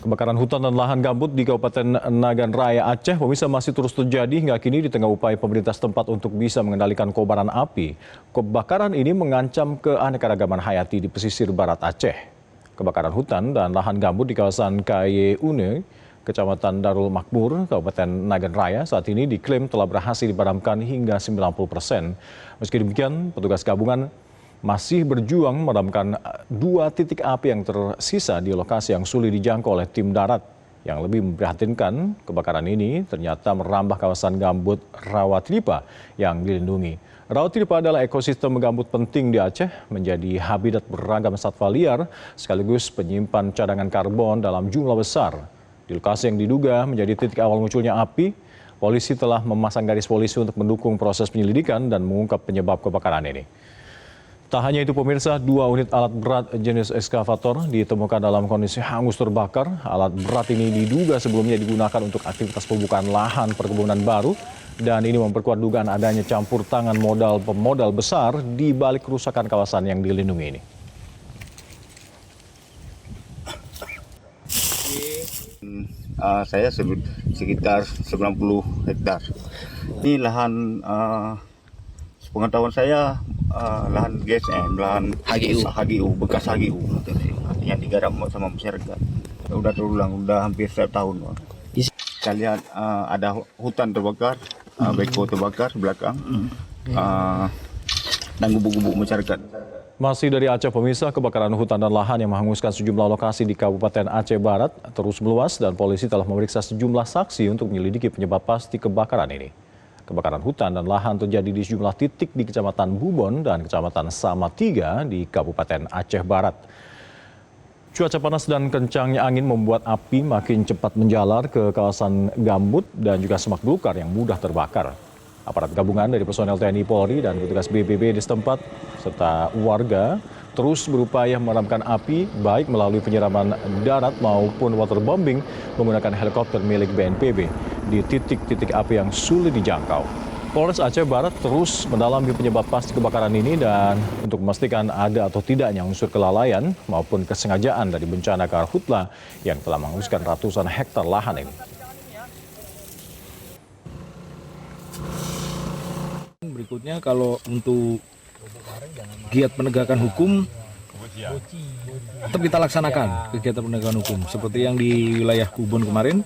Kebakaran hutan dan lahan gambut di Kabupaten Nagan Raya, Aceh, pemirsa, masih terus terjadi hingga kini di tengah upaya pemerintah setempat untuk bisa mengendalikan kobaran api. Kebakaran ini mengancam keanekaragaman hayati di pesisir barat Aceh. Kebakaran hutan dan lahan gambut di kawasan Kaye Une, Kecamatan Darul Makmur, Kabupaten Nagan Raya, saat ini diklaim telah berhasil dipadamkan hingga 90%. Meski demikian, petugas gabungan masih berjuang memadamkan 2 titik api yang tersisa di lokasi yang sulit dijangkau oleh tim darat. Yang lebih memprihatinkan, kebakaran ini ternyata merambah kawasan gambut Rawatiripa yang dilindungi. Rawatiripa adalah ekosistem gambut penting di Aceh, menjadi habitat beragam satwa liar sekaligus penyimpan cadangan karbon dalam jumlah besar. Di lokasi yang diduga menjadi titik awal munculnya api, polisi telah memasang garis polisi untuk mendukung proses penyelidikan dan mengungkap penyebab kebakaran ini. Tak hanya itu pemirsa, 2 unit alat berat jenis ekskavator ditemukan dalam kondisi hangus terbakar. Alat berat ini diduga sebelumnya digunakan untuk aktivitas pembukaan lahan perkebunan baru. Dan ini memperkuat dugaan adanya campur tangan pemodal besar di balik kerusakan kawasan yang dilindungi ini. Saya sekitar 90 hektar. Ini lahan pengetahuan saya lahan GSM, lahan HGU, bekas HGU yang digarap sama masyarakat. Udah terulang, udah hampir 1 tahun. Kita lihat ada hutan terbakar, beko terbakar belakang, dan gubuk-gubuk masyarakat. Masih dari Aceh, pemirsa, kebakaran hutan dan lahan yang menghanguskan sejumlah lokasi di Kabupaten Aceh Barat terus meluas dan polisi telah memeriksa sejumlah saksi untuk menyelidiki penyebab pasti kebakaran ini. Kebakaran hutan dan lahan terjadi di sejumlah titik di Kecamatan Bubon dan Kecamatan Samatiga di Kabupaten Aceh Barat. Cuaca panas dan kencangnya angin membuat api makin cepat menjalar ke kawasan gambut dan juga semak belukar yang mudah terbakar. Aparat gabungan dari personel TNI Polri dan petugas BPBD di setempat serta warga terus berupaya memadamkan api baik melalui penyiraman darat maupun waterbombing menggunakan helikopter milik BNPB di titik-titik api yang sulit dijangkau. Polres Aceh Barat terus mendalami penyebab pasti kebakaran ini dan untuk memastikan ada atau tidaknya unsur kelalaian maupun kesengajaan dari bencana karhutla yang telah menghanguskan ratusan hektar lahan ini. Berikutnya, kalau untuk giat penegakan hukum tetap kita laksanakan kegiatan penegakan hukum seperti yang di wilayah Kubon kemarin.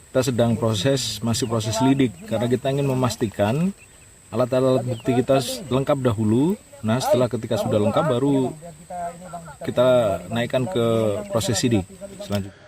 Kita sedang masih proses lidik karena kita ingin memastikan alat-alat bukti kita lengkap dahulu. Nah, ketika sudah lengkap baru kita naikkan ke proses sidik selanjutnya.